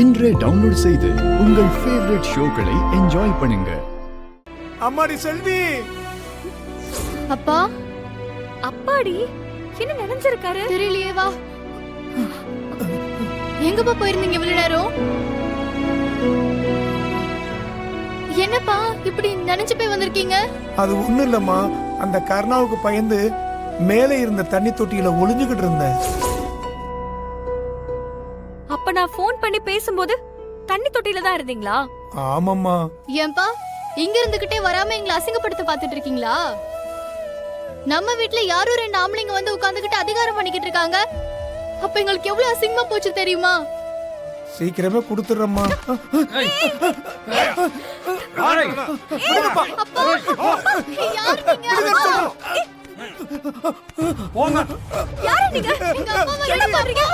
இன்றே டவுன்லோட் செய்து உங்கள் ஃபேவரட் ஷோக்களை என்ஜாய் பண்ணுங்க. அம்மாடி செல்வி. அப்பா. அப்பாடி என்ன நினைஞ்சிருக்காரு தெரியலையே. வா. எங்கப்பா போயிருந்தீங்க இவ்வளவு நேரம்? என்னப்பா இப்படி நினைச்சு போய் வந்திருக்கீங்க? அது ஒண்ணும் இல்லம்மா, அந்த கர்ணாவுக்கு பயந்து மேலே இருந்த தண்ணி தொட்டியில ஒளிஞ்சுகிட்டு இருந்தேன். அப்ப நான் போன் பண்ணி பேசும்போது தண்ணி தொட்டியில தான் இருந்தீங்களா? ஆமாம்மா. ஏன்பா இங்க இருந்துகிட்டே வராம எங்களை அசிங்கப்படுத்த பாத்துட்டு இருக்கீங்களா? நம்ம வீட்ல யாரும் ரெண்டு ஆம்பளைங்க வந்து உட்கார்ந்துகிட்டு அதிகாரம் பண்ணிக்கிட்டு இருக்காங்க. அப்ப எங்களுக்கு எவ்வளவு அசிங்கமா போச்சு தெரியுமா? சீக்கிரமே கொடுத்துறேம்மா. யாரு நீங்க? எங்க அம்மாவை என்ன பண்றீங்க?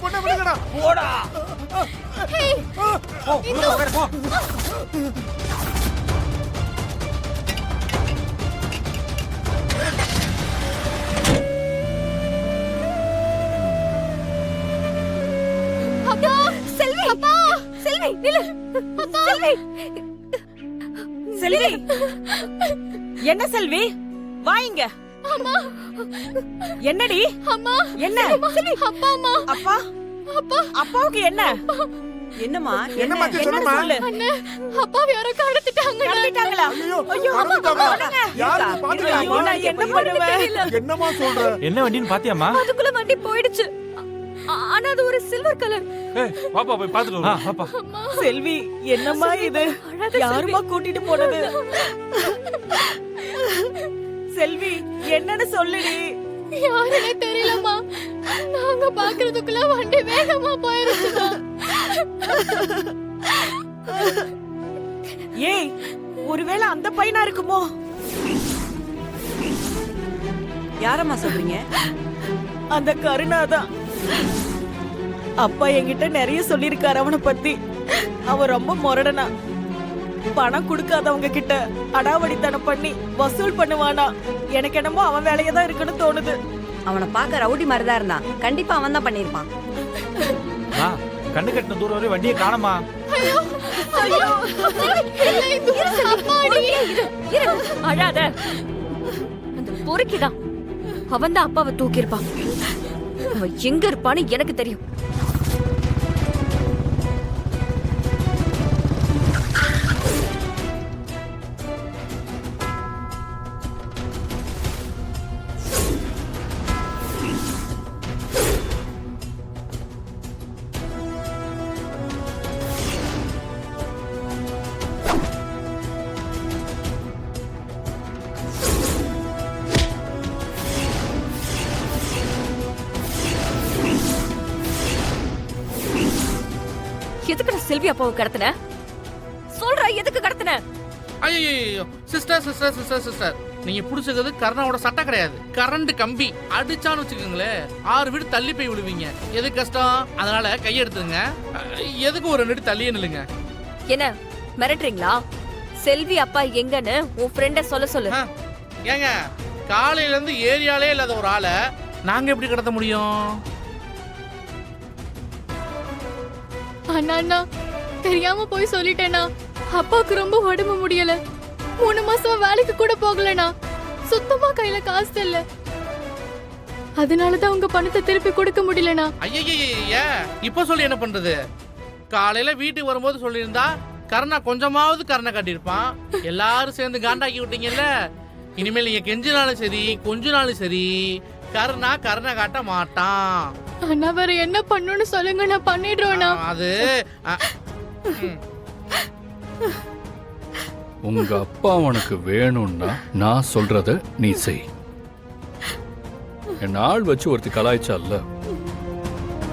பொண்ணை விடுங்கடா. போடா. அப்பா, செல்வி. அப்பா, செல்வி, நில்லு. அப்பா, செல்வி. செல்வி. என்ன செல்வி? வாங்க. அம்மா. என்னடி? அம்மா. என்ன? செல்வி. அப்பா அம்மா. அப்பா. அப்பா. அப்பாவுக்கு என்ன? என்னம்மா? என்னம்மா சொல்லுமா? அண்ணே, அப்பாவை யாரோ கடத்திட்டாங்க. கடத்திட்டாங்களா? ஐயோ, கடத்திட்டாங்களா? யாரு பாத்துட்டாங்க? ஐயோ, நான் என்ன பண்ணுவேன்? என்னம்மா சொல்ற? என்ன வண்டின்னு பாத்தியாமா? அதுக்குள்ள வண்டி போயிடுச்சு. ஆனா அது ஒரு சில்வர் கலர். பாப்பா போய் பாத்துட்டு வா. பாப்பா. செல்வி, என்னம்மா இது? யாருமா கூட்டிட்டு போனது? செல்வி, என்னன்னு சொல்லுடி. யாருன்னே தெரியலம்மா. நாங்க பாக்குறதுக்குள்ள வண்டி வேகமா போயிருச்சுடா. ஏய், ஒருவேளை அந்த பையனா இருக்குமோ? யாரம்மா சொல்றீங்க? அந்த கருணாதான். அப்பா என்கிட்ட நிறைய சொல்லிருக்காரு அவனை பத்தி. அவன் ரொம்ப முரடனா, பணம் கொடுக்காதவங்க கிட்ட அடாவடித்தனம் பண்ணி வசூல் பண்ணுவானா. எனக்கு என்னமோ அவன் வேலையை தான் இருக்குன்னு தோணுது. அவனை பார்க்க ரவுடி மாதிரி தான் இருந்தான். கண்டிப்பா அவன் தான் பண்ணிருப்பான். கண்ணு கட்டின தூரம் வரை வண்டியை காணமா? அழாத. அந்த பொறுக்கிதான் அவன் தான் அப்பாவை தூக்கியிருப்பான். அவன் எங்க இருப்பான்னு எனக்கு தெரியும். எதுக்கு செல்வி அப்பாவை கடத்தின? சொல்ற, எதுக்கு கடத்தின? ஐயோ சிஸ்டர் சிஸ்டர் சிஸ்டர் சிஸ்டர், நீங்க புடிச்சது கர்ணாவோட சட்டை கிடையாது, கரண்ட் கம்பி. அடிச்சான்னு வச்சுக்கோங்களேன் 6 வீடு தள்ளி போய் விழுவீங்க. எது கஷ்டம்? அதனால கையெடுத்துங்க. எதுக்கு ஒரு 2 அடி தள்ளியே நில்லுங்க. என்ன மிரட்டுறீங்களா? செல்வி அப்பா எங்கன்னு உன் ஃப்ரெண்ட சொல்ல சொல்லு. ஏங்க, காலையில இருந்து ஏரியாலே இல்லாத ஒரு ஆளை நாங்க எப்படி கடத்த முடியும்? அண்ணா, தெரியாம போய் சொல்லிட்டேனா. அப்பாவுக்கு ரொம்ப உடம்பு முடியல. 3 மாசமா வேலைக்கு கூட போகலனா. சுத்தமா கையில காசு இல்ல. அதனாலதான் உங்க பணத்தை திருப்பி கொடுக்க முடியலனா. ஐயய்ய, இப்ப சொல்லி என்ன பண்றது? காலையில வீட்டுக்கு வரும்போது சொல்லியிருந்தா கர்ணா கொஞ்சமாவது கர்ணை காட்டியிருப்பான். எல்லாரும் சேர்ந்து காண்டாக்கி விட்டீங்கல்ல. இனிமேல் நீங்க கெஞ்சினாலும் சரி கொஞ்சினாலும் சரி கர்ணா கர்ணை காட்ட மாட்டான். அண்ணா, வேற என்ன பண்ணணும்னு சொல்லுங்க, நான் பண்ணிடுறேனா. அது உங்க அப்பா உனக்கு வேணும்னா நான் சொல்றத நீ செய். என் ஆள் வச்சு ஒருத்தி கலாய்ச்சால,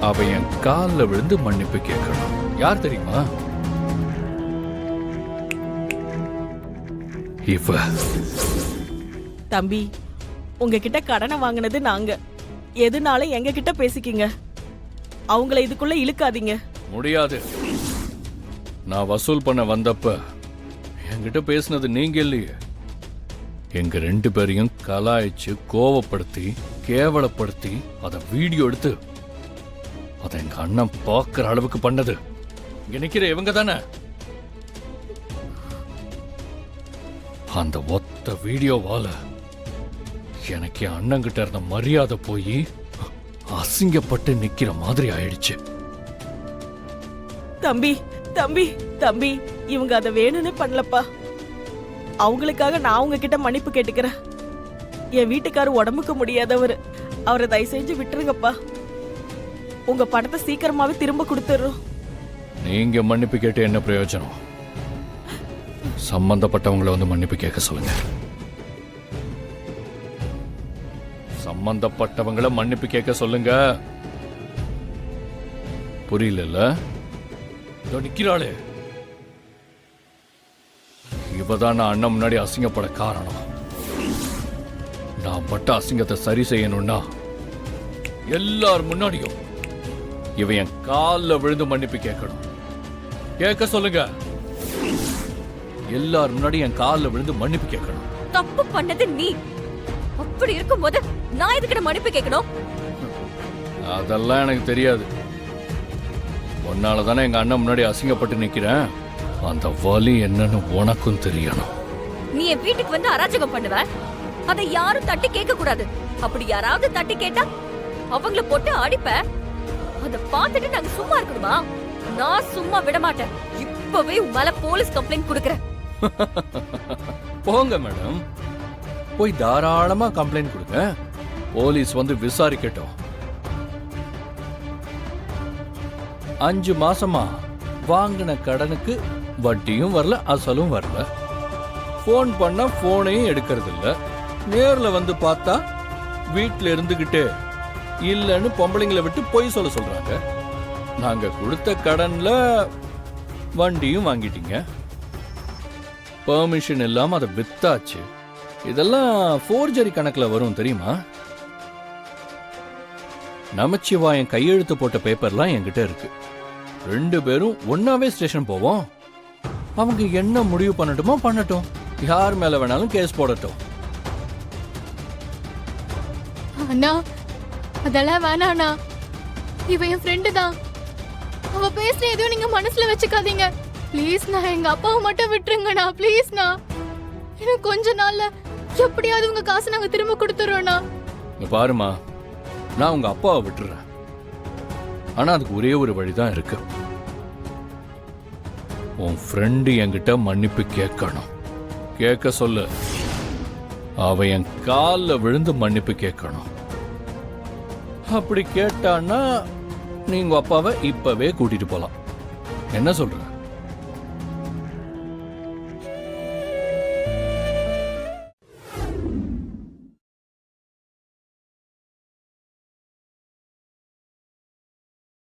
அவ என் காலில் விழுந்து மன்னிப்பு கேட்கணும். யார் தெரியுமா? இவ. தம்பி, உங்ககிட்ட கடனை வாங்கினது நாங்க. எதுனாலும் எங்க கிட்ட பேசிக்கிங்க. அவங்கள இதுக்குள்ள இழுக்காதீங்க. முடியாது. நான் வசூல் பண்ண வந்தப்ப என்கிட்ட பேசினது நீங்க இல்லையே. எங்க 2 பேரையும் கலாய்ச்சு கோவப்படுத்தி கேவலப்படுத்தி அதை வீடியோ எடுத்து அதை எங்க அண்ணன் பார்க்கிற அளவுக்கு பண்ணது இங்க நிக்கிற இவங்க தானே. அந்த ஒத்த வீடியோவால எனக்கு என் அண்ணன் கிட்ட இருந்த மரியாதை போய் அசிங்கப்பட்டு நிக்கிற மாதிரி ஆயிடுச்சு. தம்பி தம்பி தம்பி இவங்க அதை வேணும்னு பண்ணலப்பா. அவங்களுக்காக நான் உங்ககிட்ட மன்னிப்பு கேட்டுக்கிறேன். என் வீட்டுக்காரர் உடம்புக்கு முடியாதவர், அவரை தயவு செஞ்சு விட்டுருங்கப்பா. உங்க பணத்தை சீக்கிரமாவே திரும்ப கொடுத்துடுறோம். நீங்க மன்னிப்பு கேட்டு என்ன பிரயோஜனம்? சம்பந்தப்பட்டவங்களை வந்து மன்னிப்பு கேட்க சொல்லுங்க. சம்பந்தப்பட்டவங்கள மன்னிப்பு கேட்க சொல்லுங்க. புரியல? நிக்கிறாளே இவதான் நான் அண்ணன் முன்னாடி அசிங்கப்பட காரணம். நான் பட்ட அசிங்கத்தை சரி செய்யணும்னா எல்லார் முன்னாடியும் இவன் என் காலில் விழுந்து மன்னிப்பு கேட்கணும். கேட்க சொல்லுங்க. எல்லார் முன்னாடி என் காலில் விழுந்து மன்னிப்பு கேட்கணும். தப்பு பண்ணது நீ. அப்படி இருக்கும்போது நான் எதுக்கு மன்னிப்பு கேட்கணும்? அதெல்லாம் எனக்கு தெரியாது. உன்னால தானே எங்க அண்ணன் முன்னாடி அசிங்கப்பட்டு நிக்கிறேன். அந்த வலி என்னன்னு உனக்கும் தெரியணும். நீ என் வீட்டுக்கு வந்து அராஜகம் பண்ணுவ, அதை யாரும் தட்டி கேட்க கூடாது. அப்படி யாராவது தட்டி கேட்டா அவங்கள போட்டு அடிப்ப. அத பார்த்துட்டு நாங்க சும்மா இருக்கணுமா? நான் சும்மா விட மாட்டேன். இப்பவே உன் மேல போலீஸ் கம்ப்ளைண்ட் கொடுக்கறேன். போங்க மேடம், போய் தாராளமா கம்ப்ளைண்ட் கொடுங்க. போலீஸ் வந்து விசாரிக்கட்டும். 5 மாசமா வாங்கின கடனுக்கு வட்டியும் வரல, அசலும் வரல. போன் பண்ணா போனையும் எடுக்கிறது இல்ல. நேர்ல வந்து பார்த்தா வீட்டுல இருந்துகிட்டே இல்லன்னு பொம்பளைங்களை விட்டு பொய் சொல்றாங்க. நாங்க கொடுத்த கடன்ல வண்டியும் வாங்கிட்டீங்க. பெர்மிஷன் இல்லாம அதை வித்தாச்சு. இதெல்லாம் ஃபோர்ஜரி கணக்குல வரும் தெரியுமா? நமச்சிவாயன் கையெழுத்து போட்ட பேப்பர்லாம் என்கிட்ட இருக்கு. 2 பேரும் ஒன்னாவே ஸ்டேஷன் போவோம். அவங்க என்ன முடிவு பண்ணட்டுமோ பண்ணட்டும். யார் மேல வேணாலும் கேஸ் போடட்டும். அண்ணா அதெல்லாம் வேணாண்ணா. இவ என் ஃப்ரெண்டு தான். அவ பேசுற எதுவும் நீங்க மனசுல வச்சுக்காதீங்க. ப்ளீஸ் நான் எங்க அப்பாவை மட்டும் விட்டுருங்கண்ணா. ப்ளீஸ்ண்ணா. இன்னும் கொஞ்ச நாள்ல எப்படியாவது உங்க காசு நாங்க திரும்ப கொடுத்துறோம்ண்ணா. இங்க பாருமா, நான் உங்க அப்பாவை விட்டுறேன். ஆனா அதுக்கு ஒரே ஒரு வழிதான் இருக்கு. உன் ஃப்ரெண்டு என்கிட்ட மன்னிப்பு கேட்கணும். கேட்க சொல்லு. அவ என் காலில் விழுந்து மன்னிப்பு கேட்கணும். அப்படி கேட்டான்னா நீங்க அப்பாவை இப்பவே கூட்டிட்டு போலாம். என்ன சொல்ற?